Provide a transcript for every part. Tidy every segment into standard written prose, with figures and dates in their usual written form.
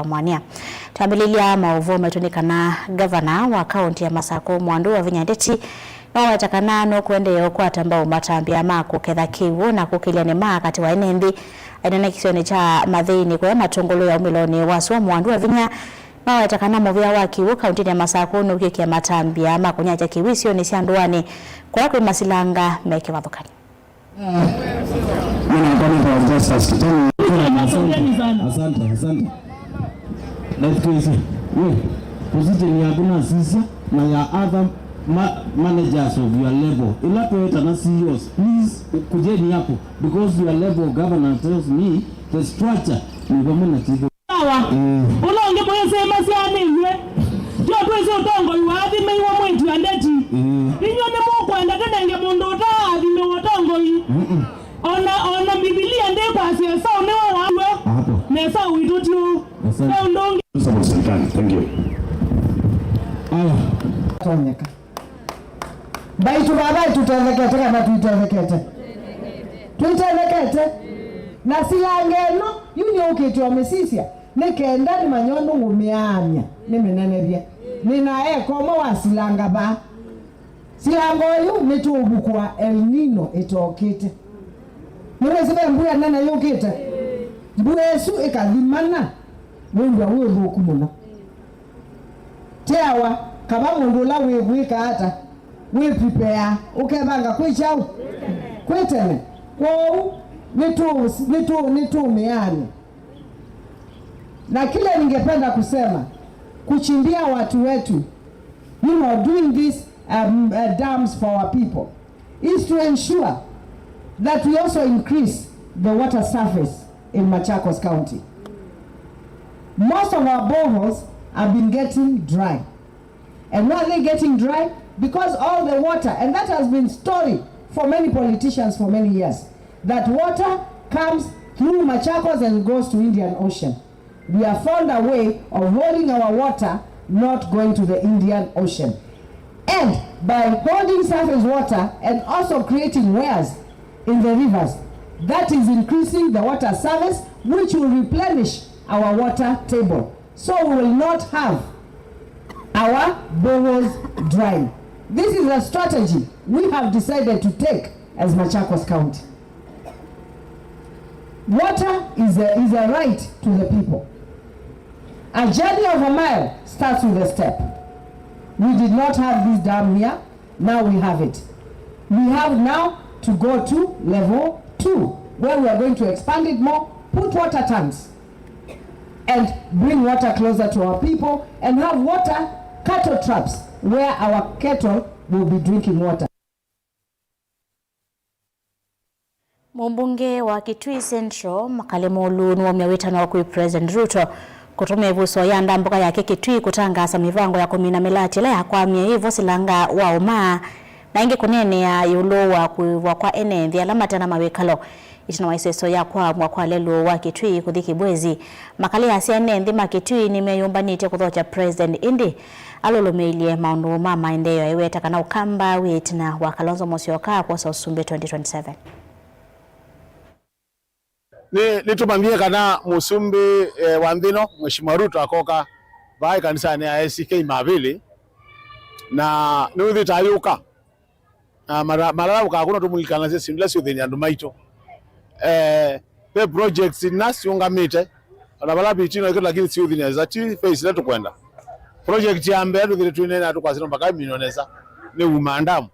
mwania tambililia mauvo metunikana governor wa kaunti ya Masako Mwandu wa Vinyandeti na watakana no kwende kwa tambao matambia mako ketha kiwu na kukiliane kati wa enendi aina kisione cha mathini kwa matongolo ya umiloni waswa Mwandu wa Vinya na watakana movia wa kiwu kaunti ya Masako no kikia matambia mako nyaja kiwisio ni sianduani kwa kwa masilanga meke mabukani. Asante. Position ya kuna sisi na ya other managers of your level. Ila tueta na CEOs, please kujeni hapo because your level governor tells me the structure ni kama na chifu. Unaonge mwese masiani ywe. Ndio twese utongo yuadhi meiwa mwentu andeti. Inyo ne mo kwenda tenge mondo ta adhi me utongo yi. Ona Biblia ndio kwa sasa unewa wawe. Hapo. Nesa uitotio. Ndonge. Thank you. Tonyeka. Baitu baba tutavekete kama tutavekete. Tutavekete. Na silangeno yuni ukitwa mesisia. Nekenda ni manyono ngumeamya. Nimenenebia. Nina koma wasilanga ba. Silango yu nitubukwa El Nino etokite. Mwesibe mbuya nana yukite. Mbuyesu ekadhimana. Mungu awe boku muno. Tewa kaba mundu la weka hata we prepare ukebanga kwichao kwetene kwao nitu meani. Na kile ningependa kusema kuchimbia watu wetu, doing these dams for our people is to ensure that we also increase the water surface in Machakos County. Most of our boreholes have been getting dry. And why are they getting dry? Because all the water, and that has been story for many politicians for many years, that water comes through Machakos and goes to Indian Ocean. We have found a way of holding our water not going to the Indian Ocean. And by holding surface water and also creating weirs in the rivers, that is increasing the water surface, which will replenish our water table. So we will not have our boreholes dry. This is a strategy we have decided to take as Machakos County. Water is a right to the people. A journey of a mile starts with a step. We did not have this dam here, now we have it. We have now to go to level 2, where we are going to expand it more, put water tanks, and bring water closer to our people and have water cattle traps where our cattle will be drinking water. Mbunge wa Kitui Central Makalemo Lunu wamewetana wa President Ruto kutumia vuso ya ndambuka ya Kitui kutangaza mivango ya kumina melati la kwa hivyo silanga wa uma na inge kunene ya yulo wa kwa enenthi alamata na mawekalo itina waiseso ya kwa lelo wa Kitui kuthiki bwezi makali ya enenthi makitui nimeyumbanite kuthocha President Indi alolomelie maundu mama endeyo iweta kana ukamba witina wa Kalonzo Musyoka kwa Usumbe 2027. Nitumambie kana Musumbi wa Ndino Mheshimiwa Ruto akoka vai kanisa ya ACK Mavili na nuthi tayuka marara ukakuna tumulikana sisi ndila sio thini andu maito pe projects nasi ungamite alabala bitino ikyo lakini sio thini za face letu kwenda project ya mbe ndu twine na tukwasira mpaka milionesa ni umandamu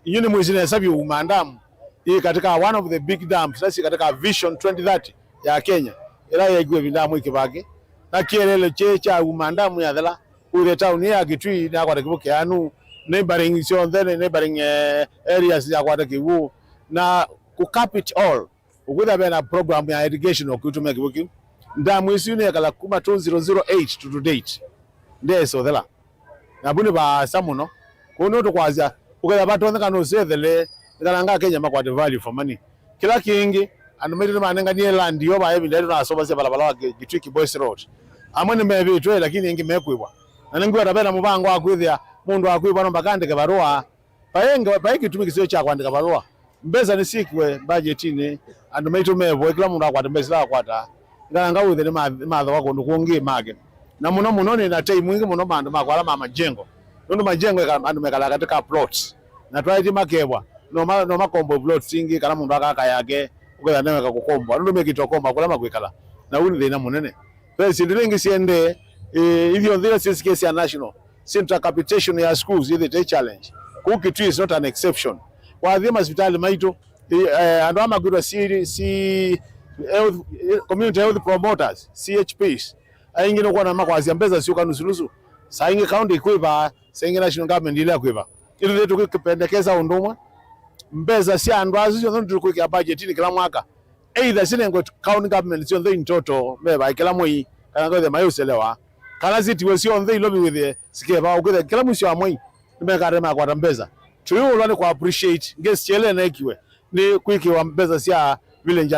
iyo ni mwezi na hesabu umandamu hii katika one of the big dams sasa katika Vision 2030 ya Kenya ila yaigwe bindamu ikibage na kielele checha umandamu ya dhala ule town ya Kitui na kwa kibuke anu neighboring neighboring areas ya kwa kibu na ku cap it all ukutha bena program ya irrigation okutumia kibuki ndamu isi ne kala kuma 2008 to date ndeso dhala na buni ba samuno kuno to kwazia ukaya batonda kanu sethele ngalanga Kenya makwate value for money kila kingi anumerire manenga ni land yo ba ebi ndero nasoba se balabala wa Kitui Boys Road amwe mebitwe lakini ingi mekwibwa na ningwa tabena mubango akwithia mundu akwibwa no bakandike barua paenge Kitui kisio cha kwandika barua mbeza ni sikwe budgetini andu meito mevo kila mundu akwate mbeza akwata ngalanga uthe ni matho wako ndukungi make na muno ni na time mwingi muno bandu makwala majengo nundu majengo andu mekala katika plots na twaiti makebwa no makombo plots ingi kana mundu akaka yake ukatha nemeka kukomba nundu mekitokomba kula makwikala na uni thina munene pesi ndilingi siende hivyo ndira since case ya national center capitation ya schools is a challenge Kitui is not an exception kwa dhima hospitali maito andu amagurwa community health promoters CHPs aingi no kwana makwazia mbeza sio kanusulusu saingi county kwiva saingi national government ile kwiva ili letu kipendekeza undumwa mbeza si andu azizo ndo tukwika budget ni kila mwaka either sinengo county government sio ndo in total meba kila mwezi kana ngo the mayoselewa kana ziti sio ndo lobby with sikeba ukithe kila mwezi wa mwezi nimekarema kwa mbeza tuyo lwane kwa appreciate ngesi chele na ikiwe ni kwiki wa mbeza sia village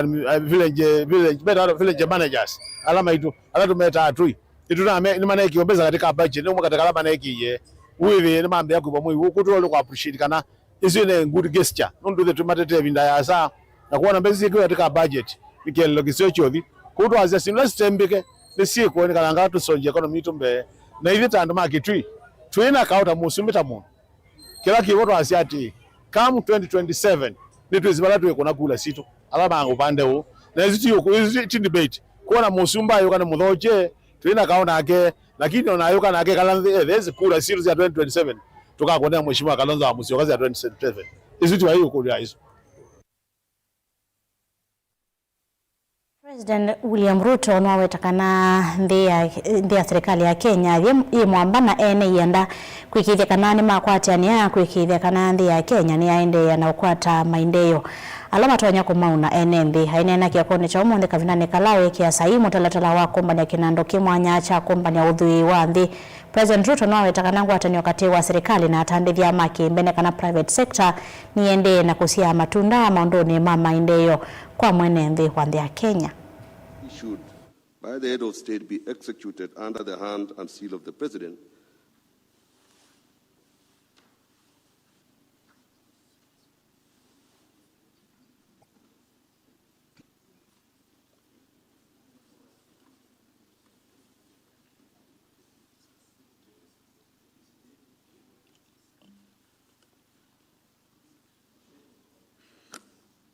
managers alama itu alatu meta atui itu na ni maana ikiobeza katika budget ni katika alama na ikiye wewe ni mambo yako kwa mwi kuto kwa appreciate kana isi ne good gesture nundu the tumatete vinda ya saa na kuona mbezi ikiwa katika budget nikelo kisio chothi kuto azia sinless tembeke ni siku ni kana ngatu sonje economy tumbe na hivi tandu makitui tuina kauta musumita mu kila kiwoto asiati come 2027 nitwizibala tuwe kula situ alama ngupande ho na hizi debate kuona musumba yo kana mudhoje tuina kaona ake lakini onayo kana ake kala there's kula situ ya 2027 tukakonea mheshimiwa Kalonzo wa Musyoka ya 2027 hizi tu hiyo kula hizo. President William Ruto nowetakana ndia serikali ya Kenya imwambana ene yenda kwikithia kana ni makwatiania kwikithia kana ndia ya Kenya ni aende yanaokwata maindeyo alama tonya kumauna ene hainena kia kone cha umonde kavinane kalawe kia saimo talatala wa kombani ya kinando kimwanya cha kombani ya udhui wa nthi. President Ruto nowetakana ngwatani wakati wa serikali na atandithia maki mbene kana private sector niende na kusia matunda maondoni mama indeyo kwa mwene nthi wa nthi ya Kenya. Should, by the head of state, be executed under the hand and seal of the President.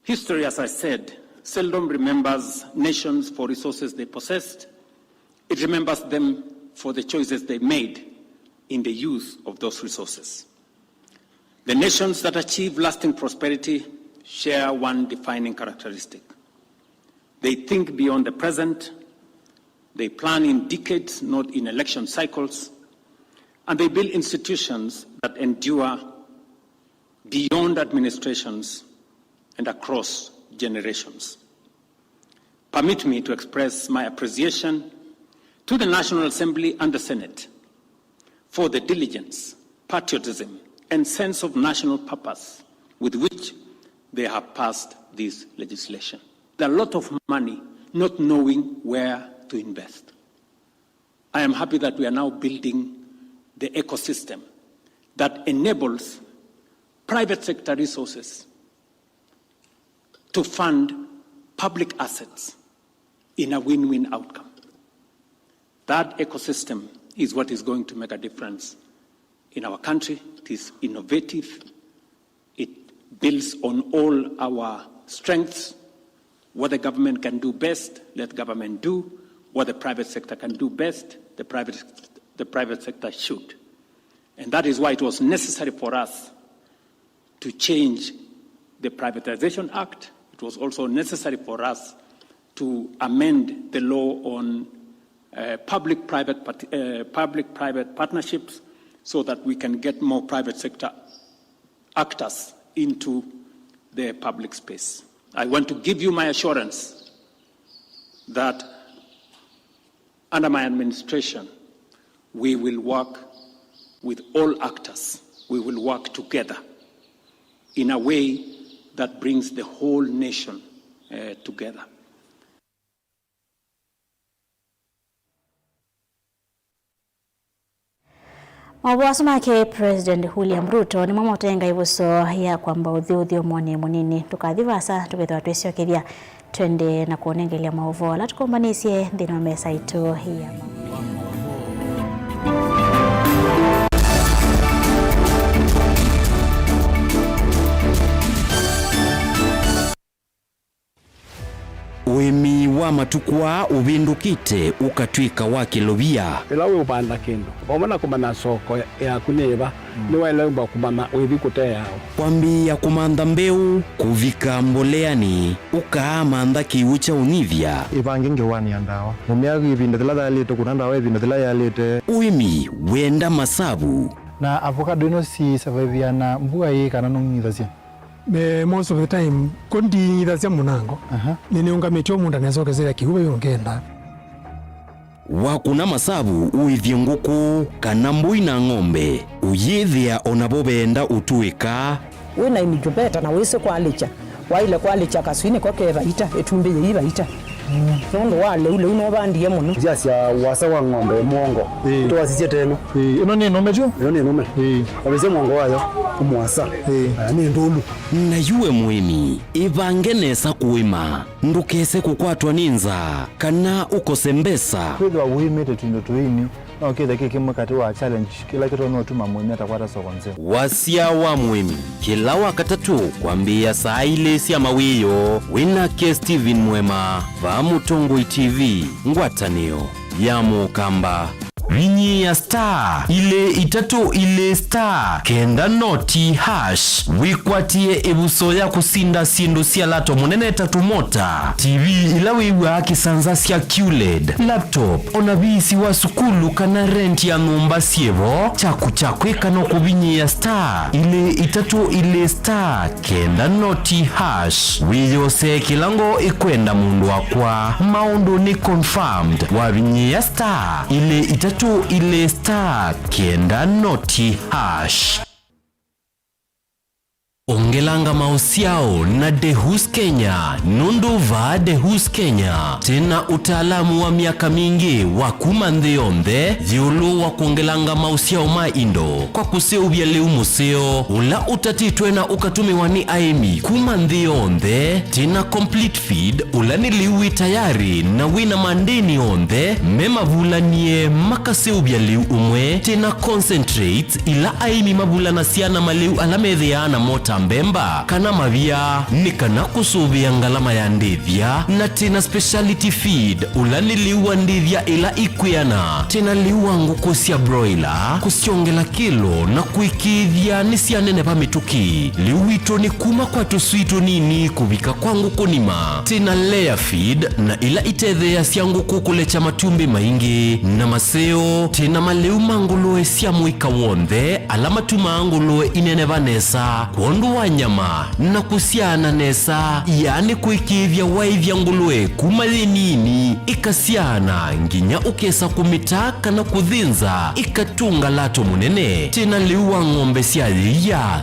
History, as I said, seldom remembers nations for resources they possessed. It remembers them for the choices they made in the use of those resources. The nations that achieve lasting prosperity share one defining characteristic. They think beyond the present, they plan in decades, not in election cycles, and they build institutions that endure beyond administrations and across generations. Permit me to express my appreciation to the National Assembly and the Senate for the diligence, patriotism, and sense of national purpose with which they have passed this legislation. There are a lot of money not knowing where to invest. I am happy that we are now building the ecosystem that enables private sector resources to fund public assets in a win-win outcome. That ecosystem is what is going to make a difference in our country. It is innovative. It builds on all our strengths. What the government can do best, let government do. What the private sector can do best, the private sector should. And that is why it was necessary for us to change the Privatization Act. It was also necessary for us to amend the law on public-private partnerships so that we can get more private sector actors into the public space. I want to give you my assurance that under my administration, we will work with all actors. We will work together in a way that brings the whole nation together. Mawasoma ke President William Ruto ni mamotenga ibuso ya kwamba uthio munini tukathiva sa tukethwa twicokithia twende na kuonengelia mauvola tukombanisye thina wa mesa itu ya Wemi wa matukwa ubindukite ukatwika wa kilobia ila we upanda kindu omana kumana soko ya kuneba ni wale mba kumana webi kutea kwambia kumanda mbeu kuvika mboleani ukaamanda kiucha univya ivange wani andawa mumiagu ibinda thila yalite kunanda we ibinda thila yalite uimi wenda masabu na avocado ino si survive na mbuga hii kana nungithasya most of the time kondi idhasia munango nini ungametio munda nezokezera kihuba yongenda wakuna masabu uithie nguku kana mbui na ng'ombe uyithia onabobenda utuika wina imijubeta na wese kwalicha waile kwalicha kaswini kwake raita etumbe yi raita ndo wale ule unobandie muno jasi wasa wa ng'ombe mongo to wasije teno ino ni ng'ombe jo ino ni ng'ombe kabisa mongo wayo umwasa ni ndulu na yuwe mwini ivangenesa kuima ndukese kukwatwa ninza kana ukosembesa kwithwa wimite tundo tuini na ukitha kikimwe kati wa challenge kila kitu no tuma mwini atakwata soko nze wasia wa mwimi kila wakatatu kwambia saa ile sia mawiyo winake Steven Mwema va Mutongoi TV ngwatanio ya mukamba Vinyi ya star ile itatu ile star kenda noti hash wikwatie ebuso ya kusinda sindu sia lato munene tatu mota TV ilawiwa kisanza sia QLED laptop onabisi wa sukulu kana rent ya numba sievo chaku kano kubinyi ya star ile itatu ile star kenda noti hash wiyose kilango ikwenda mundu wakwa maundu ni confirmed wa vinyi ya star ile itatu ile star kenda noti hash ongelanga mausiao na Dehus Kenya nunduva Dehus Kenya tena utaalamu wa miaka mingi wa kumandhionde dhiulu wa kuongelanga mausiao maindo kwa kuseubia leu museo ula utatitwe na ukatumiwa ni aimi kumandhionde tena complete feed ula niliwi tayari na wina mandeni onde mema vula nie makaseubia leu umwe tena concentrates ila aimi mavula na siana maleu alamedhiana mota mbemba kana mavia ni kana kusuvia ngalama ya ndithia na tena speciality feed ulani liwa ndithia ila ikwiana tena liwa nguku sia broiler kusiongela kilo na kuikithia ni sia nene pa mituki liwito ni kuma kwa tusuito nini kuvika kwa nguku nima tena layer feed na ila itethea sia nguku kulecha matumbi maingi na maseo tena maleu mangoloe sia muika wonde alama tumangoloe inene vanesa kuondu wa nyama na kusiana nesa yani kuikivya waivya ngulue kumali nini ikasiana nginya ukesa kumitaka na kudhinza ikatunga lato munene tena liwa ng'ombe siya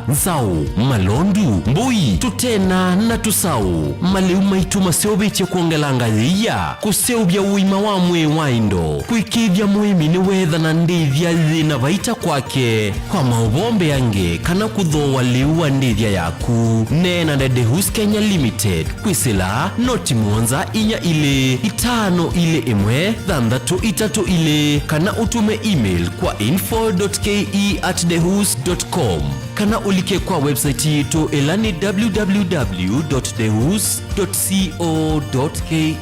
nzau malondu mbui tutena na tusau maliu maituma seobiche kuongelanga liya kuseubya uima wa mwe waindo kuikivya muimi ni wedha na ndivya dhina vaita kwake kwa maubombe yange kana kudhowa liwa ndivya yaku nena na Dehus Kenya Limited kwisila noti mwonza inya ile itano ile imwe dhandatu itatu ile kana utume email kwa info.ke@dehus.com kana ulike kwa website yetu elani www.dehus.co.ke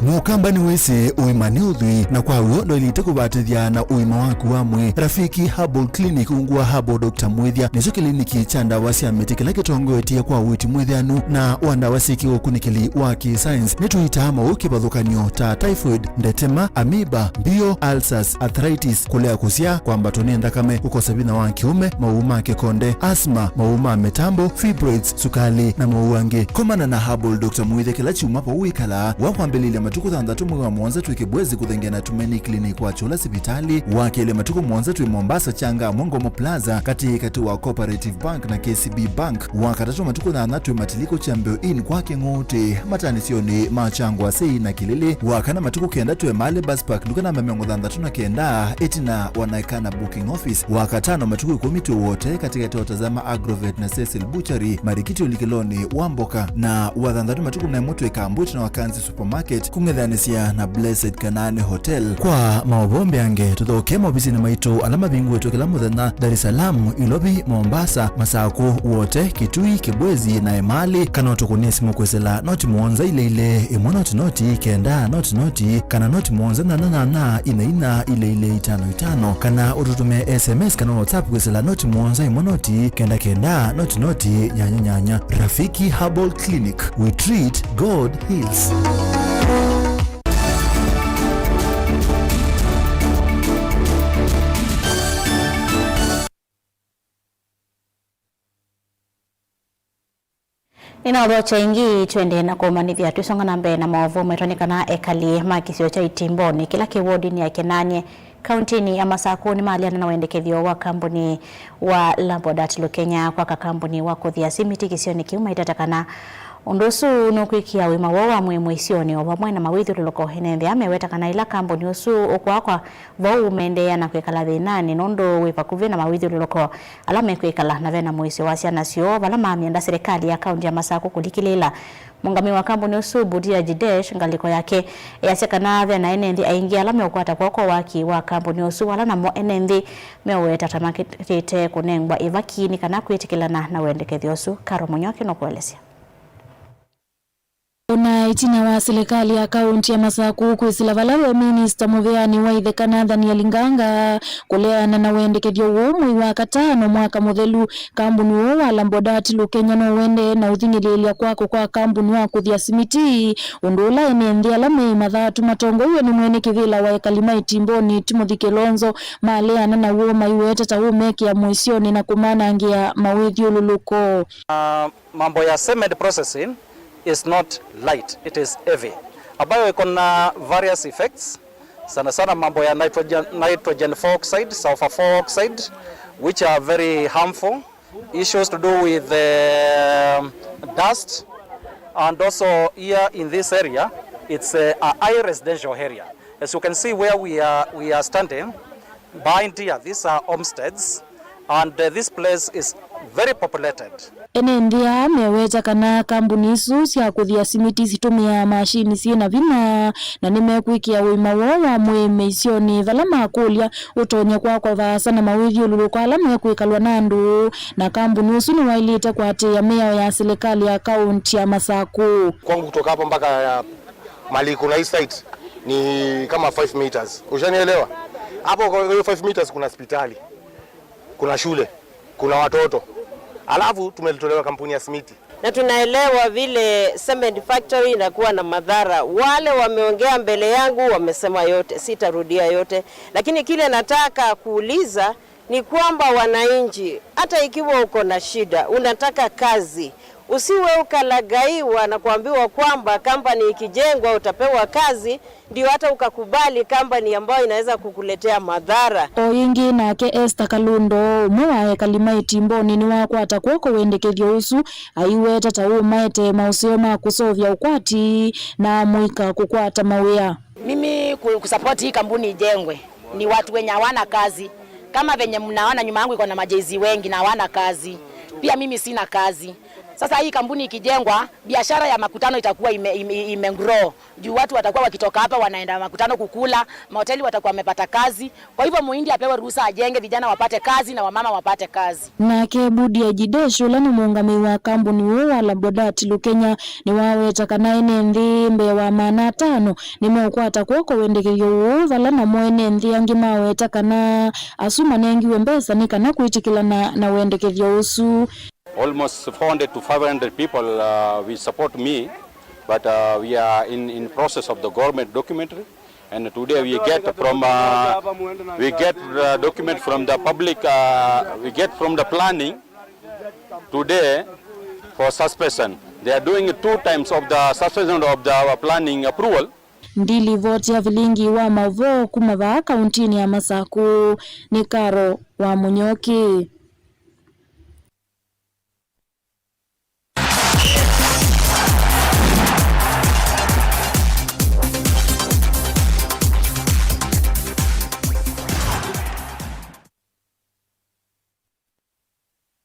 Mukamba ni wese uimani udhui na kwa uondo ilite kubatithia na uima waku wamwe Rafiki Herbal Clinic ungua Herbal Dr. Mwithia nizo kliniki cha ndawa cia miti kila kitongoetie kwa witi mwithianu na wandawa siki ukunikili wa ki-science nituita mauki bathukanio ta typhoid, ndetema, amoeba, bio, ulcers, arthritis, kulea kusia kwa mbatoni ndakame ukosa bina wa kiume, mauma kikonde, asma, mauma metambo, fibroids, sukali na mauange. Komana na Herbal Dr. Mwithia kila chuma pa uikala wakwambililia matuku thandatu mwe wa mwanza twikibwezi kuthengena Tumaini Clinic wa chola sibitali wakele matuku mwanza twi Mombasa changa Mongomo Plaza kati wa Cooperative Bank na KCB Bank wakatatu matuku thandatu matiliko chambeo in kwa kengote matanisioni machangwa sei na kilele wakana matuku kenda twe Male Bus Park dukana mamengo thandatu na kenda etina wanaikana booking office wakatano matuku 10 wote katika watazama Agrovet na Cecil Butchery Marikiti Ulikiloni Wamboka na wathandatu matuku na moto ikambuti na Wakanzi Supermarket kungethanisia na Blessed Kanane Hotel kwa maobombe ange tuthoke mobisi na maito alama bingu wetu kila muthenya Dar es Salaam Ilobi Mombasa Masako wote Kitui Kibwezi na Emali kana tukunesi mukwesela noti muonza ile imonoti kenda noti kana noti muonza na ina ile 55 kana ututume SMS kana WhatsApp kwesela noti muonza imonoti kenda noti nyanya Rafiki Herbal Clinic, we treat, God heals. Inaobocha ingi twende na kumanithia tusonga na mbele na maovu metonikana ekali makisio cha Itimboni kila kiwodi ni ya Kenanye kauntini ya Masako ni mahali na wendekethio wa kampuni wa Lambodat Lukenya kwa kampuni wa kuthia simiti kisioni kiuma itatakana undusu nukwikia wima wawa mwisioni wamwe na mawithu luloko henende ameweta kana ila kampuni usu ukwakwa vau umendea na kwekala thinani nondo wipakuvi na mawithu luloko alame kwekala na vena mwisi wasya nasio vala mamienda serikali ya kaunti ya Masako kulikilila mungami wa kampuni usu Budia Jidesh ngaliko yake yasekana vena enendi aingia alame ukwata kwako waki wa kampuni usu wala na mo enendi meweta tamakitete kunengwa ivakini kana kwetikilana na wendekethio usu Karo Munyoke no kuelezea na itina wa serikali ya kaunti ya Masako kwisila valawe Minister Muveani Waithe kana Daniel Nganga kuleana na wendekethio womwe wa katano mwaka muthelu kampuni wa Lambodat Lukenya no wende na uthingililia kwako kwa kampuni wa kuthia simiti undula enende alame mathatu matongoiwe ni mwene kivila wa Ekalima Itimboni Timothy Kilonzo maleana na woma iweta taumeki ya mwisioni na kumana angia mawithio luluko mambo ya cement processing is not light, it is heavy. Ambayo iko na various effects. Sana mambo ya nitrogen oxide, sulfur oxide, which are very harmful. Issues to do with dust. And also here in this area, it's a high residential area. As you can see where we are standing, behind here, these are homesteads. And this place is very populated. Enendia meweta kana kampuni isu cia kuthia simiti situmia mashini ciena vina na nimekwikia wima wa mwemisioni vala makulia utonya kwa vasa na mawithio luluko alame kwikalwa nandu na kampuni isu ni wailite kwa ya mea ya serikali ya kaunti ya Masako. Kwangu kutoka hapa mpaka mali kuna hii site ni kama 5 meters. Ushanielewa? Hapo kwa 5 meters kuna hospitali, kuna shule, kuna watoto. Alafu tumelitolewa kampuni ya simiti. Na tunaelewa vile cement factory inakuwa na madhara. Wale wameongea mbele yangu wamesema yote, sitarudia yote. Lakini kile nataka kuuliza ni kwamba wananchi, hata ikiwa uko na shida, unataka kazi, usiwe ukalagaiwa na kuambiwa kwamba kampani ikijengwa utapewa kazi ndio hata ukakubali kampani ambayo inaweza kukuletea madhara. Oyingi nake Esther Kalundo mwa Ekalima Itimboni ni wakwata kwako wendekethio usu aiweta taumaete mausio ma kusovya ukwati na muika kukwata mawia. Mimi kusupport hii kampuni ijengwe ni watu wenye hawana kazi. Kama venye mnaona nyuma yangu iko na majezi wengi na hawana kazi. Pia mimi sina kazi. Sasa hii kampuni ikijengwa, biashara ya makutano itakuwa imegrow. Juu watu watakuwa wakitoka hapa wanaenda makutano kukula, mahoteli watakuwa wamepata kazi. Kwa hivyo muhindi apewe ruhusa ajenge, vijana wapate kazi na wamama wapate kazi. Nake Budia Jidesh ulani muungami wa kampuni wa Lambodat Lukenya ni waweta kana enendi mbe wa mana 5 nimeukwata kwako wendekethio vala na mwene ndi angi maweta kana asuma nengi wembesa ni kana kuitikilana na wendekethio usu. Almost 400 to 500 people will support me, but we are in process of the government documentary, and today we get from document from the public, we get from the planning today for suspension. They are doing 2 times of the suspension of the planning approval. ndili vote ya vilingi wa mavo kumava kauntini ya Masaku. Ni Karo wa Munyoki.